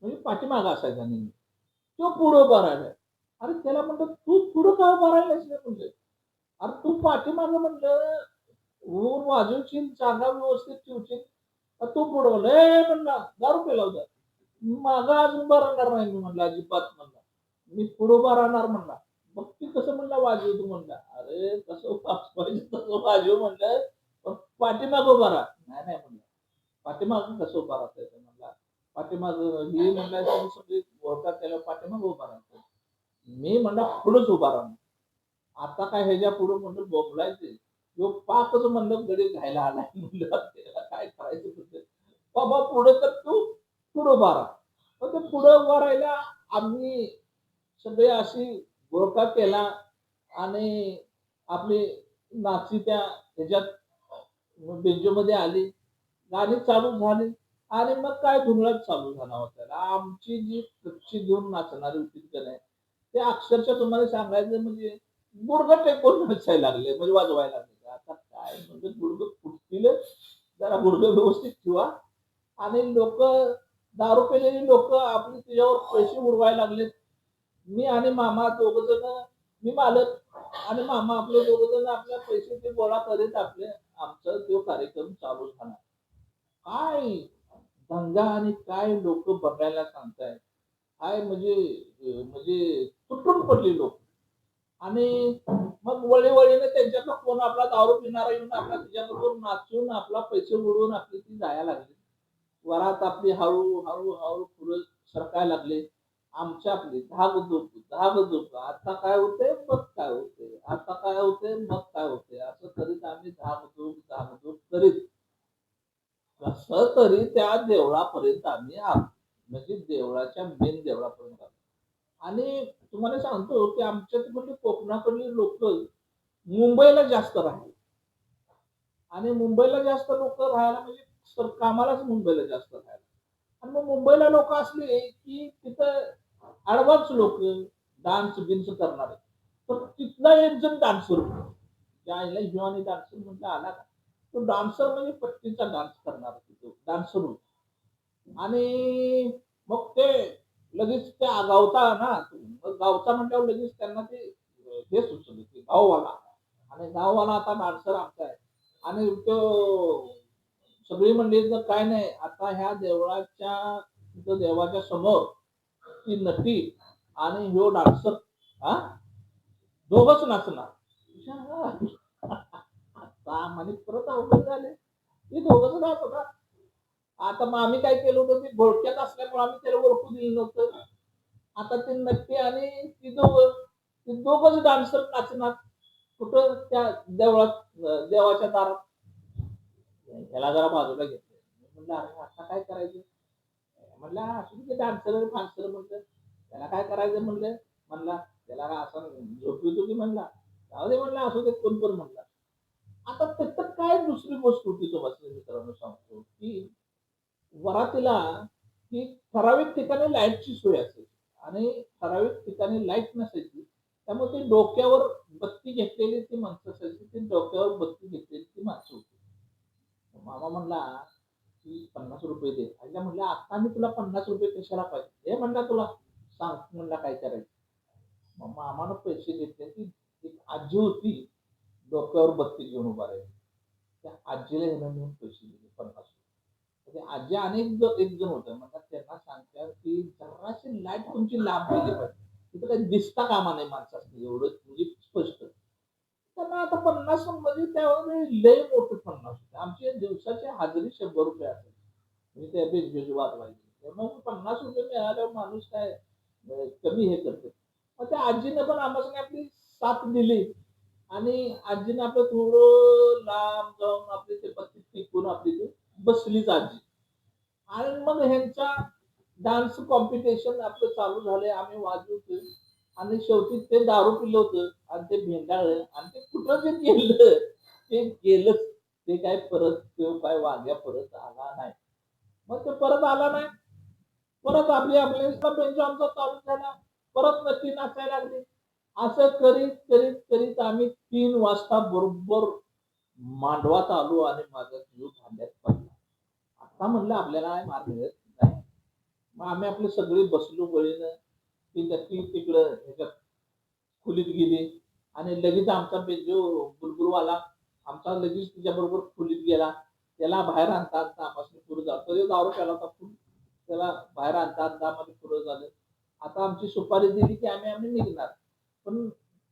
म्हणजे पाठीमागे असायचा नेहमी. तो पुढं उभा राहिलाय. अरे त्याला म्हटलं, "तू पुढं का उभा राहिलायस रे?" म्हटलं. "अरे तू पाठीमागं म्हटलं ऊन वाजवशील, जागा व्यवस्थित ठेवशील, का तू पुढं." म्हणलं, "ए," म्हणला, "दारू प्यायला होता." "मागं अजून उभा राहणार नाही मी," म्हणलं, "अजिबात," म्हणला. "मी पुढं उभा राहणार," म्हणला. "मग ती कसं म्हणला वाजवतो," म्हणला. "अरे कसं वाजवायचं तसं वाजव," म्हणलं, "पण पाठीमागं उभा राहा." "नाही, नाही," म्हणला. "पाठीमागं कसं उभा राहता येतं?" म्हणला. "पाठीमागं ही," म्हणला, "तुम्ही सगळी ओळखा केल्यावर पाठीमागं उभा राहायचं." मी म्हणला पुढंच उभा राहणार. आता काय ह्याच्या पुढे म्हणलं बोंबलायचे. ह्यो पाकच म्हणलं गडी घायला आलाय म्हणलं त्याला काय करायचं म्हणलं. बाबा पुढे तर तू पुढं उभा राहा. मग ते पुढं उभा राहिला. आम्ही सगळे अशी घोळका केला आणि आपली नाची त्या ह्याच्यात बेंजोमध्ये आली. गाणी चालू झाली आणि मग काय धुंगळाच चालू झाला होता. आमची जी कच्ची घेऊन नाचणारी होती का नाही, ते अक्षरशः तुम्हाला सांगायचं म्हणजे गुडघे टेकून नाचायला लागले, म्हणजे वाजवायला लागले. आता काय म्हणजे गुडघे फुटतीलच. जरा गुडघे व्यवस्थित ठेवा आणि दारू पिलेली लोकं आपली त्याच्यावर पैसे उडवायला लागलेत. मी आणि मामा दोघं जण, मी मालक आणि मामा आपले दोघं जण आपल्या पैसे ते गोळा करीत आमचा तो कार्यक्रम चालू झाला. काय दंगा आणि काय लोकं बघायला सांगतायत. काय म्हणजे तुटून पडली लोकं. आणि मग वळीवळीने त्यांच्यातला कोण आपला दारू पिणारा येऊन आपला त्याच्याबरोबर नाचून आपला पैसे उडवून आपली ती जायला लागली. वरात आपली हळू पुढे सरकायला लागली. आमची आपली धाक-धूक, धाक-धूक. आता काय होतंय, मग काय होतंय? आता काय होतंय, मग काय होतंय? असं करीत आम्ही धाक-धूक, धाक-धूक करीत कसं तरी त्या देवळापर्यंत आम्ही आलो. म्हणजे देवळाच्या मेन देवळापर्यंत आलो. आणि तुम्हाला सांगतो, की आमच्या तिकडली कोकणाकडली लोकं मुंबईला जास्त राहिले आणि मुंबईला जास्त लोकं राहायला म्हणजे कामालाच मुंबईला जास्त राहायला. आणि मग मुंबईला लोकं असली, की तिथं ॲडव्हान्स लोकं डान्स-बिन्स करणारे. तर तिथला एक जण डान्सर होता. त्या आईला ह्यो आणि डान्सर म्हटलं आला का? तो डान्सर म्हणजे पट्टीचा डान्स करणारा तिथं डान्सर होता. आणि मग ते लगेच त्या गावचा ना, मग गावचा म्हटल्यावर लगेच त्यांना ते हे सुचलं, की गाववाला आणि गाववाला आता डान्सर आमचा आहे. आणि तो सगळी म्हणली तर काय नाही, आता ह्या देवळाच्या तिथं देवाच्या समोर ती नटी आणि ह्यो डान्सर हां, दोघंच नाचणार. आता आम्हाला परत अवघड झाले. ती दोघंच नाचणार. आता मग आम्ही काय केलं होतं, ते घोळक्यात असल्यामुळे आम्ही त्याला ओळखू दिलं नव्हतं. आता ते नक्की आणि ती दोघंच डान्सर नाचणार. कुठं त्या देवळात देवाच्या दारात. ह्याला जरा बाजूला घेतलं. मी म्हटलं, "अरे आता काय करायचं?" म्हटलं, "असू दे फान्सर म्हटलं. त्याला काय करायचं?" म्हटलं. म्हणला, "त्याला काय असं झोप येतो की?" म्हणला. "जाऊ दे," म्हणलं, "असू दे कोण पण," म्हणला. आता त्याच्यात काय दुसरी गोष्ट होती तुम्हाला मित्रांनो सांगतो, की वरातीला ही ठराविक ठिकाणी लाईटची सोय असायची आणि ठराविक ठिकाणी लाईट नसायची. त्यामुळे ते डोक्यावर बत्ती घेतलेली ती माणसं असायची. ती डोक्यावर बत्ती घेतलेली ती माणसं होती. मामा म्हणला, की ₹50 दे. आईला म्हटलं, "आता मी तुला ₹50 कशाला पाहिजे?" "हे," म्हणला, "तुला सांग," म्हणला, "काय करायचं?" मग मामानं पैसे घेतले. ती एक आजी होती, डोक्यावर बत्ती घेऊन उभा राहिली. त्या आजीला ह्यानं नेऊन पैसे दिले ₹50. म्हणजे आजी आणि एक जण होतं. म्हणतात त्यांना सांगतात, की जराशी लाईट तुमची लांब गेली पाहिजे. तिथं काही दिसता कामा नये माणसासनी एवढं म्हणजे स्पष्ट. त्यांना आता 50 म्हणजे त्यावेळी लय मोठे 50 होते. आमची दिवसाची हाजरी ₹100 असायची. म्हणजे त्या बेंजोची वाजवायची. तर मग ₹50 मिळाल्यावर माणूस काय कमी हे करतो. मग त्या आजीनं पण आम्हासनी आपली साथ दिली
आणि आजीनं आपलं थोडं लांब जाऊन आपली ते पत्ती टिकून आपली ती बसलीच आजी. आणि मग ह्यांचा डान्स कॉम्पिटिशन आपलं चालू झालंय. आम्ही वाजवतोय आणि शेवटी ते दारू पिलं होतं आणि ते भेंडाळलं आणि ते कुठं जे गेलं, ते गेलंच. ते काय परत तो काय वाग्या परत आला नाही. मग तो परत आला नाही. परत आपला बेंच आमचा चालू झाला. परत ती नाचायला लागली. असं करीत आम्ही 3 वाजता बरोबर मांडवात आलो आणि माझा जीव खांद्यात पडला. आता म्हणलं आपल्याला मार मिळत नाही. मग आम्ही आपले सगळे बसलो वळीनं. ती नक्की तिकडं ह्याच्यात खोलीत गेली आणि लगेच आमचा जो बुलबुलवाला आमचा लगेच तिच्याबरोबर खोलीत गेला. त्याला बाहेर आणता आम्हासनी पुढे जातो. तो दारू प्यायला होता फुल. त्याला बाहेर आणता आम्हाला पुढं झालं. आता आमची सुपारी दिली की आम्ही निघणार. पण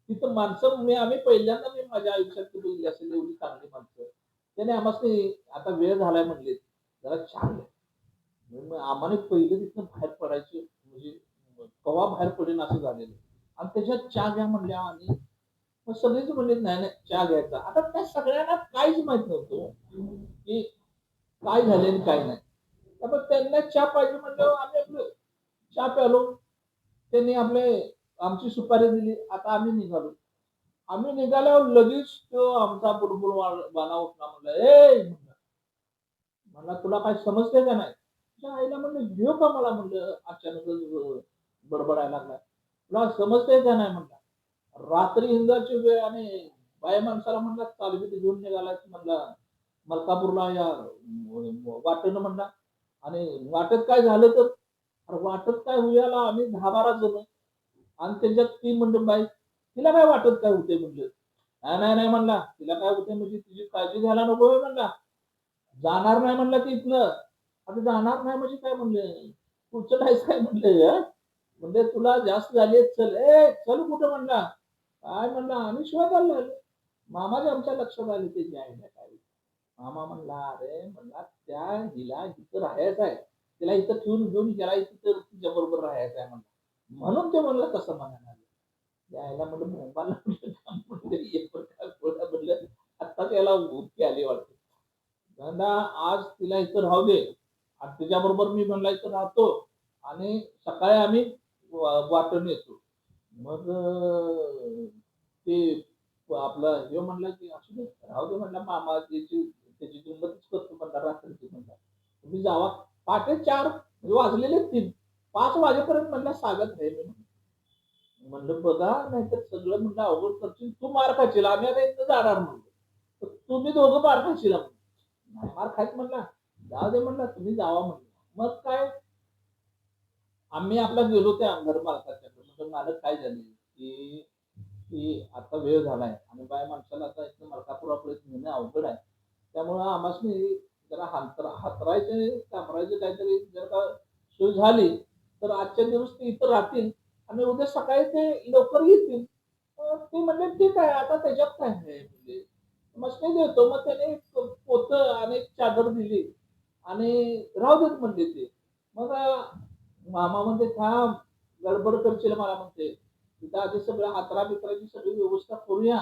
तिथं माणसं आम्ही पहिल्यांदा माझ्या आयुष्यात बघितली असेल एवढी चांगली माणसं. त्याने आम्हासनी आता वेळ झालाय म्हणले, जरा चहा घ्या. मग आम्हाला पहिलं तिथनं बाहेर पडायचं म्हणजे केव्हा बाहेर पडेन असं झालेलं. आणि त्याच्यात चहा घ्या म्हणल्या आणि मग सगळेच म्हणले, "नाही, नाही चहा घ्यायचा." आता त्या सगळ्यांना काहीच माहीत नव्हतं हो, की काय झालंय आणि काय नाही. त्यामुळे त्यांना चहा पाहिजे म्हटल्यावर आम्ही आपलं चहा प्यायलो. त्यांनी आमची सुपारी दिली. आता आम्ही निघालो. आम्ही निघाल्यावर लगेच तो आमचा बुलबुल वाला उठला म्हणला, "ए!" म्हणला, "तुला काय समजतंय का नाही?" तुझ्या आईला म्हणलं, "ह्यो का मला म्हणलं अचानकच बडबडायला लागलाय. तुला समजतंय का नाही?" म्हणला. रात्री इंदाची वेळ आणि बाया माणसाला म्हणला चालवीत घेऊन निघालाय म्हणला मलकापूरला या वाटेनं म्हणला आणि वाटेत काय झालं तर अरे वाटेत काय होऊयाला आम्ही 10-12 जण आणि त्याच्यात ती म्हणलं बाई तिला काय वाटत काय होते म्हणलं. "नाही, नाही, नाही," म्हणला. "तिला काय होतंय म्हणजे तुझी काळजी घ्यायला नको होय," म्हणला. "जाणार नाही," म्हणला ती इथनं. "आता जाणार नाही म्हणजे काय?" म्हणलं. "पुढचं नाहीच काय?" म्हणलं. म्हणजे तुला जास्त झाली आहे चल. "ए चल कुठं?" म्हणला. "काय?" म्हणला. "आम्ही शिवाय द्यायला लागलो." मामाच्या आमच्या लक्षात आले त्याची आयडिया काय होती. मामा म्हणला, "अरे," म्हणला, "त्या हिला इथं राहायचं आहे. तिला इथं ठेवून घेऊन गेला इथं तुझ्याबरोबर राहायचं आहे," म्हणला. म्हणून ते म्हणलं तसं म्हणायला लागलं. यायला म्हणलं मोबाईलला म्हणलं थांब म्हणलं एक प्रकार थोडा म्हणलं आत्ताच याला भूक आली वाटतं. म्हणला आज तिला इथं राहू दे आणि तिच्याबरोबर मी म्हणला इथं राहतो आणि सकाळी आम्ही वाटेनं येतो. मग ते आपलं हे म्हणलं, की "असू दे, राहू दे," म्हणला, "मामा त्याची किंमतच करतो," म्हणला, "रात्रीची," म्हणला. "तुम्ही जावा." पहाटे 4 म्हणजे वाजलेले 3. 5 वाजेपर्यंत म्हणला सांगत राहील मी. म्हणलं, "बघा नाहीतर सगळं म्हणलं अवघड करशील. तू मार खाशील. आम्ही आता इथनं जाणार म्हणलं. तर तुम्ही दोघं मार खाशील म्हणलं. "नाही मार खायत" म्हणला. "जाऊ दे" म्हणला, "तुम्ही जावा" म्हणलं. मग काय आम्ही आपला गेलो त्या घर मालकाच्याकडे. म्हटलं, "मालक काय झालं?" की आता वेळ झालाय आणि बाया माणसाला आता इथनं मलकापुरापर्यंत नेणं अवघड आहे. त्यामुळं आम्हासनी जरा हातरायचं, कामरायचं काहीतरी जर का सोय झाली, तर आजच्या दिवस ते इथं राहतील आणि उद्या सकाळी ते लवकर येतील. ते म्हणले, "ठीक आहे, आता त्याच्यात काय आहे?" म्हणजे. "मस्त देतो." मग त्याने एक पोतं आणि एक चादर दिली आणि राहू देत म्हणले ते. मग मामा म्हणते, "थांब, गडबड करशील मला" म्हणते. "तिथं आधी सगळं हातरा-बितराची सगळी व्यवस्था करूया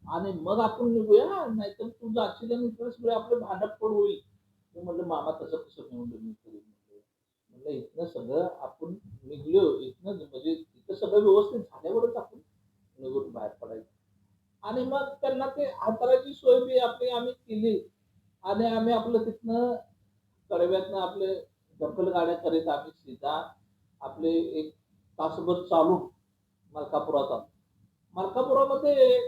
आणि मग आपण निघूया. नाहीतर तू जाशील आणि इकडे सगळे आपले भांडण-फोड होईल." मी म्हटलं, "मामा तसं कसं मी म्हणलं मी करीन?" म्हणलं. म्हणलं, "इथनं सगळं आपण निघलो, इथनं म्हणजे इथं सगळं व्यवस्थित झाल्यावरच आपण निघून बाहेर पडायचं." आणि मग त्यांना ते हाताळायची सोय बी आपली आम्ही केली आणि आम्ही आपलं तिथनं कडव्यातनं आपले ढकल गाड्या करीत आम्ही सीधा आपले एक तासभर चालून मलकापुरात आलो. मलकापुरामध्ये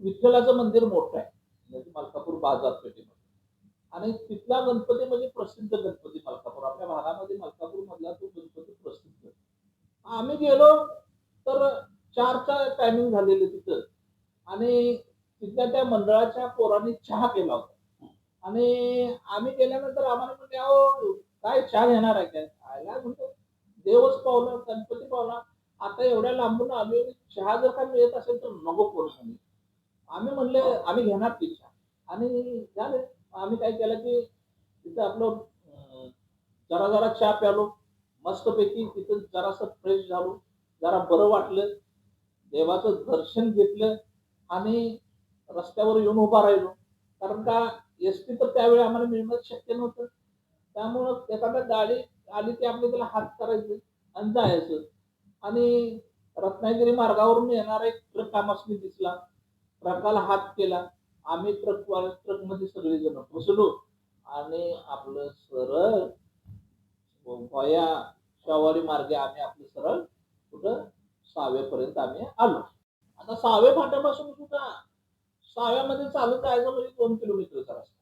विठ्ठलाचं मंदिर मोठं आहे. म्हणजे मलकापूर बाजारपेठेमध्ये आणि तिथला गणपती म्हणजे प्रसिद्ध गणपती मलकापूर. आपल्या भागामध्ये मलकापूरमधला तो गणपती प्रसिद्ध. आम्ही गेलो तर 4चा टायमिंग झालेलं तिथं आणि तिथल्या त्या मंडळाच्या पोरांनी चहा केला होता आणि आम्ही गेल्यानंतर आम्हाला म्हणले, "अहो, काय चहा घेणार आहे काय?" आयला म्हणतो, "देवच पावला, गणपती पावला. आता एवढ्या लांबून आलोय, चहा जर का मिळत असेल तर नको करू" म्हणे. आम्ही म्हणले, "आम्ही घेणार की चहा" आणि झालं. आम्ही काय केलं की तिथं आपलं जरा चहा प्यालो. मस्तपैकी तिथं जरासं फ्रेश झालो. जरा बरं वाटलं. देवाचं दर्शन घेतलं आणि रस्त्यावर येऊन उभा राहिलो. कारण का एसटी तर त्यावेळी आम्हाला मिळणं शक्य नव्हतं. त्यामुळं एखादा गाडी आली की आपलं त्याला हात करायचं आणि जायचं. आणि रत्नागिरी मार्गावरून येणारा एक ट्रक आम्हासनी दिसला. ट्रकाला हात केला. आम्ही ट्रकमध्ये सगळेजण बसलो आणि आपलं सरळ व्हाया शहावारी मार्गे आम्ही आपलं सरळ कुठं सावेपर्यंत आम्ही आलो. आता सावे फाट्यापासून सुद्धा साव्यामध्ये चालत जायचं म्हणजे 2 किलोमीटरचा रस्ता.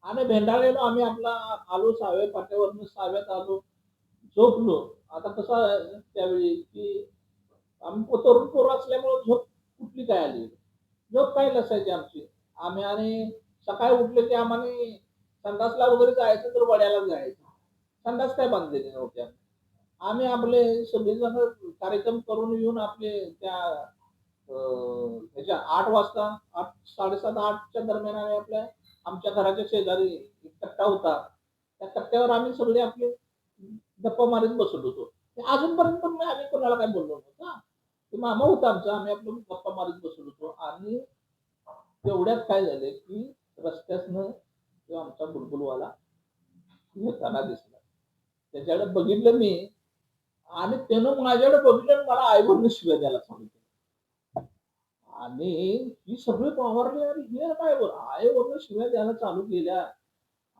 आणि भेंडाळलेलो आम्ही आपला आलो सावे फाट्यावरनं साव्यात आलो. झोपलो. आता कसं आहे त्यावेळी, की आम्ही तरुण पोरं असल्यामुळं झोप कुठली काय आली. झोप काय नसायची आमची. आम्ही आणि सकाळी उठले की आम्हानी संडासला वगैरे जायचं तर वड्याला जायचं. संडास काय बांधलेली नव्हती आम्ही. आम्ही आपले सगळेजण कार्यक्रम करून येऊन आपले त्या ह्याच्या 8 वाजता 8 7:30-8च्या दरम्यान आम्ही आमच्या घराच्या शेजारी एक कट्टा होता. त्या कट्ट्यावर आम्ही सगळे आपले गप्पा मारत बसत होतो. ते अजूनपर्यंत पण आम्ही कोणाला काही बोललो नव्हतो हां. ते मामा होता आमचा. आम्ही आपलं गप्पा मारत बसत होतो आणि तेवढ्यात काय झालं, की रस्त्यातनं तो आमचा बुलबुलवाला येताना दिसला. त्याच्याकडे बघितलं मी आणि त्यानं माझ्याकडे बघितलं आणि मला आईवरनं शिव्या द्यायला चालू केल्या. आणि ही सगळी पावरली आणि हे काय आईवरनं शिव्या द्यायला चालू केल्या.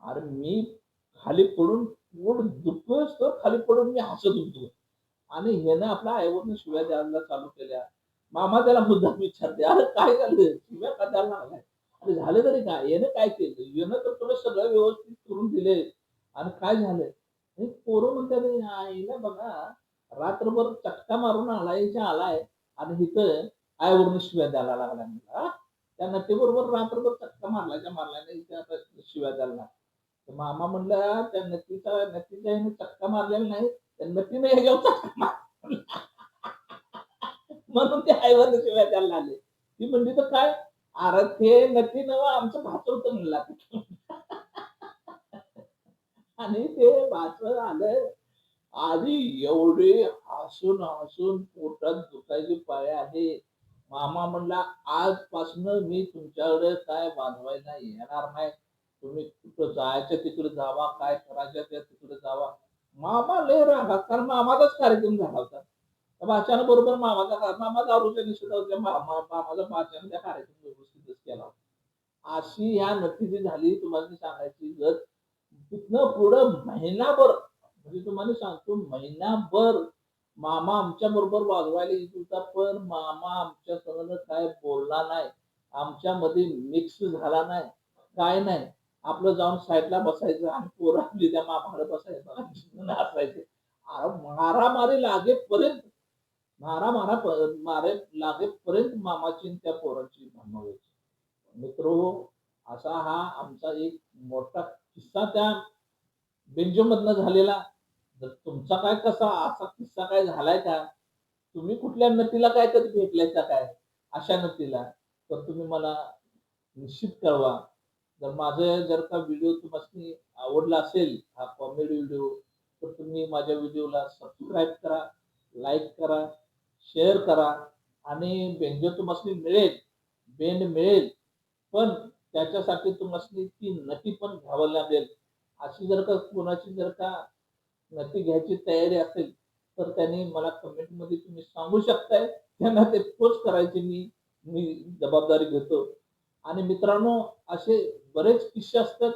अरे मी खाली पडून पोट दुखतोयच तर खाली पडून मी हसत होतो. आणि ह्यानं आपल्या आईवरनं शिव्या द्यायला चालू केल्या. मामा त्याला मुद्दाम विचारते, "अरे काय झालं? शिव्या का द्यायला लागलाय? अरे झालं तरी काय? यानं काय केलं? यानं तर तुला सगळं व्यवस्थित करून दिलंय आणि काय झालंय?" आणि पोरं म्हणतात, "आईला बघा रात्रभर चटका मारून आलाय आणि इथं आईवरनं शिव्या द्यायला लागलाय मला. त्या नटीबरोबर रात्रभर चटका मारल्याच्या इथे आता शिव्या द्यायला लागला." तर मामा म्हणला, "त्या नटीच्या ह्याने चटका मारलेला नाही. त्या नटीने ह्याच्यावर चटका मारला." म्हणून ते आईवरनं शिव्या द्यायला लागले. ती म्हणली, "तर काय?" "अरे ते नटी नव्हं आमचं भाचं होतं" म्हणला. आणि ते भाचं आलं आणि एवढे हसून पोटात दुखायची पाळी आली. मामा म्हणला, "आजपासनं मी तुमच्याकडे काय वाजवायला येणार नाही. तुम्ही कुठं जायचं तिकडे जावा, काय करायचं ते तिकडे जावा." मामा लय रागात, कारण मामाचाच कार्यक्रम झाला होता. त्या बाच्यानं बरोबर मामा दारूच्या निशेत होते. मामाचा बाच्यानं त्या कार्यक्रम व्यवस्थितच केला होता. अशी ह्या नक्कीची झाली तुम्हाला सांगायची गत. तिथनं पुढं महिनाभर म्हणजे तुम्हाला सांगतो महिनाभर मामा आमच्या बरोबर वाजवायला येत होता, पण मामा आमच्या संग काय बोलला नाही. आमच्यामध्ये मिक्स झाला नाही, काय नाही. आपलं जाऊन साईडला बसायचं आणि पोरं आपली त्या मामाकडे बसायचं आणि नाचायचे. अरे मारामारी लागेपर्यंत मारा-मारा मारे लागेपर्यंत मामाची आणि त्या पोरांची भांडणं व्हायची. मित्रहो, असा हा आमचा एक मोठा किस्सा त्या बेंजोमधनं झालेला. जर तुमचा काय कसा असा किस्सा काय झालाय का? तुम्ही कुठल्या नटीला काय कधी भेटलाय का काय? अशा नटीला? तर तुम्ही मला निश्चित कळवा. जर का व्हिडिओ तुम्हाला आवडला असेल, हा कॉमेडी व्हिडिओ, तर तुम्ही माझ्या व्हिडिओला सबस्क्राईब करा, लाईक करा, शेअर करा आणि बेंजो तुम्हाला मिळेल, बेंड मिळेल. पण त्याच्यासाठी तुम्हाला ती नटी पण घ्यावी लागेल. अशी जर का कोणाची जर का नक्की घ्यायची तयारी असेल, तर त्यांनी मला कमेंटमध्ये तुम्ही सांगू शकताय. त्यांना ते पोस्ट करायची मी मी जबाबदारी घेतो. आणि मित्रांनो, असे बरेच किस्से असतात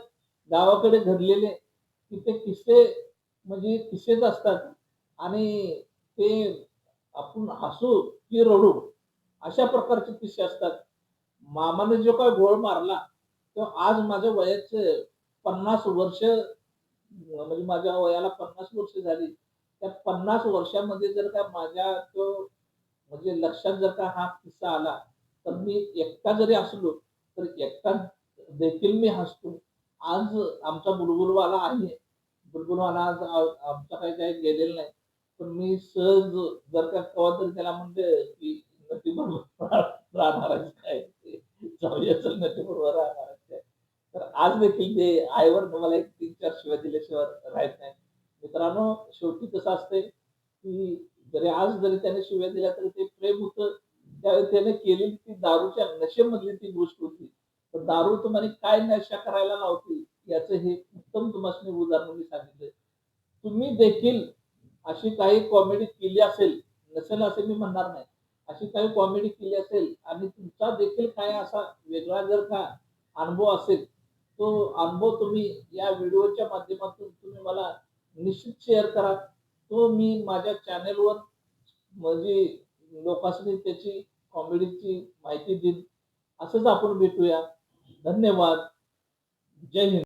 गावाकडे घडलेले, की ते किस्से म्हणजे किस्सेच असतात आणि ते आपण हसू की रडू अशा प्रकारचे किस्से असतात. मामाने जो काही घोळ मारला, तो आज माझ्या वयाचं 50 वर्ष म्हणजे माझ्या वयाला 50 वर्ष झाली. त्या 50 वर्षामध्ये जर का माझ्या तो म्हणजे लक्षात जर का हा किस्सा आला, तर मी एकटा जरी असलो, तर एकटा देखील मी हसतो. आज आमचा बुलबुलवाला आहे. बुलबुलवाला आज आमचा काही गेलेला नाही. पण मी सहज जर का केव्हातरी त्याला म्हणलं, की नटीबरोबर राहणार आहेस काय? जाऊया चल नटीबरोबर राहणार आहेस काय? तर आज देखील ते आईवर मला एक 3-4 शिव्या दिल्याशिवाय राहत नाही. मित्रांनो, शेवटी कसं असतंय, की जरी त्याने शिव्या दिल्या तरी ते प्रेम होतं. त्यावेळी त्याने केलेली ती दारूच्या नशेमधली ती गोष्ट होती. तर दारू तुम्हाला काय नशा करायला लावते, याचं हे उत्तम तुम्हाला उदाहरण मी सांगितलंय. तुम्ही देखील अशी काही कॉमेडी केली असेल, नसेल असं मी म्हणणार नाही. अशी काही कॉमेडी केली असेल आणि तुमचा देखील काय असा वेगळा जर का अनुभव असेल, तो अनुभव तुम्ही या व्हिडिओच्या माध्यमातून तुम्ही मला निश्चित शेअर करा. तो मी माझ्या चॅनेलवर म्हणजे लोकांसनी त्याची कॉमेडीची माहिती देईन. असंच आपण भेटूया. धन्यवाद. जय हिंद.